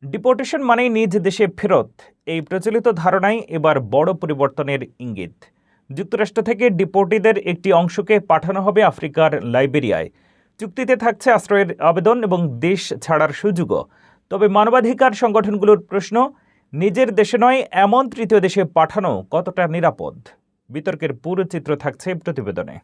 Deportation মানেই নিজ দেশে ফেরত, এই প্রচলিত ধারণায় এবার বড় পরিবর্তনের ইঙ্গিত। যুক্তরাষ্ট্র থেকে ডিপোর্টিদের একটি অংশকে পাঠানো হবে আফ্রিকার লাইবেরিয়ায়। চুক্তিতে থাকছে আশ্রয়ের আবেদন এবং দেশ ছাড়ার সুযোগও। তবে মানবাধিকার সংগঠনগুলোর প্রশ্ন, নিজের দেশে নয় এমন তৃতীয় দেশে পাঠানো কতটা নিরাপদ? বিতর্কের পুরো চিত্র থাকছে প্রতিবেদনে।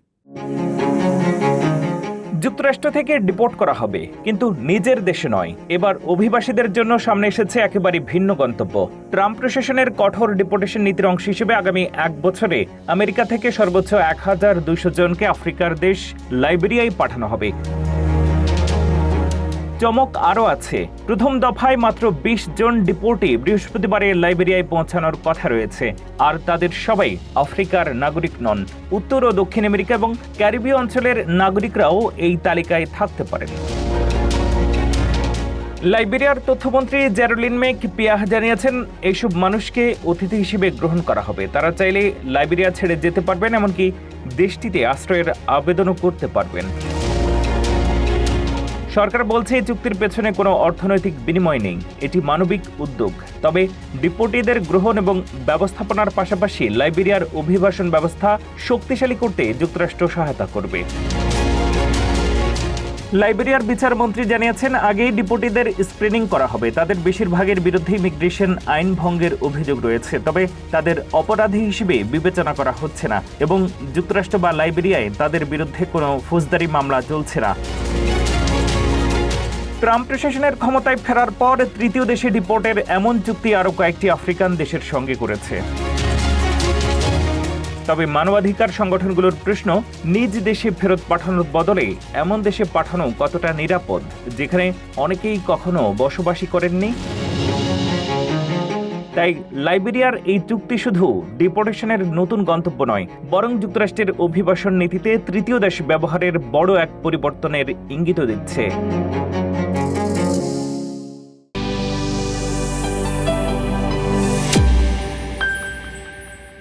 যুক্তরাষ্ট্র থেকে ডিপোর্ট করা হবে, কিন্তু নিজের দেশে নয়। এবার অভিবাসীদের জন্য সামনে এসেছে একেবারে ভিন্ন গন্তব্য। ট্রাম্প প্রশাসনের কঠোর ডিপোর্টেশন নীতির অংশ হিসেবে আগামী 1 বছরে আমেরিকা থেকে সর্বোচ্চ 1200 জনকে আফ্রিকার দেশ লাইবেরিয়ায় পাঠানো হবে। চমক আরও আছে, প্রথম দফায় মাত্র 20 জন ডিপোর্টি বৃহস্পতিবারে লাইবেরিয়ায় পৌঁছানোর কথা রয়েছে। আর তাদের সবাই আফ্রিকার নাগরিক নন। উত্তর ও দক্ষিণ আমেরিকা এবং ক্যারিবীয় অঞ্চলের নাগরিকরাও এই তালিকায় থাকতে পারেন। লাইবেরিয়ার তথ্যমন্ত্রী জেরোলিন মেক পিয়াহ জানিয়েছেন, এইসব মানুষকে অতিথি হিসেবে গ্রহণ করা হবে। তারা চাইলে লাইবেরিয়া ছেড়ে যেতে পারবেন, এমনকি দেশটিতে আশ্রয়ের আবেদনও করতে পারবেন। সরকার বলছে এই চুক্তির পেছনে কোনো অর্থনৈতিক বিনিময় নেই, এটি মানবিক উদ্যোগ। তবে ডিপোর্টিদের গ্রহণ এবং ব্যবস্থাপনার পাশাপাশি লাইবেরিয়ার অভিবাসন ব্যবস্থা শক্তিশালী করতে যুক্তরাষ্ট্র সহায়তা করবে। লাইবেরিয়ার বিচারমন্ত্রী জানিয়েছেন, আগেই ডিপোর্টিদের স্ক্রিনিং করা হবে। তাদের বেশিরভাগের বিরুদ্ধে ইমিগ্রেশন আইন ভঙ্গের অভিযোগ রয়েছে, তবে তাদের অপরাধী হিসেবে বিবেচনা করা হচ্ছে না এবং যুক্তরাষ্ট্র বা লাইবেরিয়ায় তাদের বিরুদ্ধে কোনো ফৌজদারি মামলা চলছে না। ট্রাম্প প্রশাসনের ক্ষমতায় ফেরার পর তৃতীয় দেশে ডিপোর্টের এমন চুক্তি আরও কয়েকটি আফ্রিকান দেশের সঙ্গে করেছে। তবে মানবাধিকার সংগঠনগুলোর প্রশ্ন, নিজ দেশে ফেরত পাঠানোর বদলে এমন দেশে পাঠানো কতটা নিরাপদ, যেখানে অনেকেই কখনো বসবাসই করেননি? তাই লাইবেরিয়ার এই চুক্তি শুধু ডিপোর্টেশনের নতুন গন্তব্য নয়, বরং যুক্তরাষ্ট্রের অভিবাসন নীতিতে তৃতীয় দেশ ব্যবহারের বড় এক পরিবর্তনের ইঙ্গিত দিচ্ছে।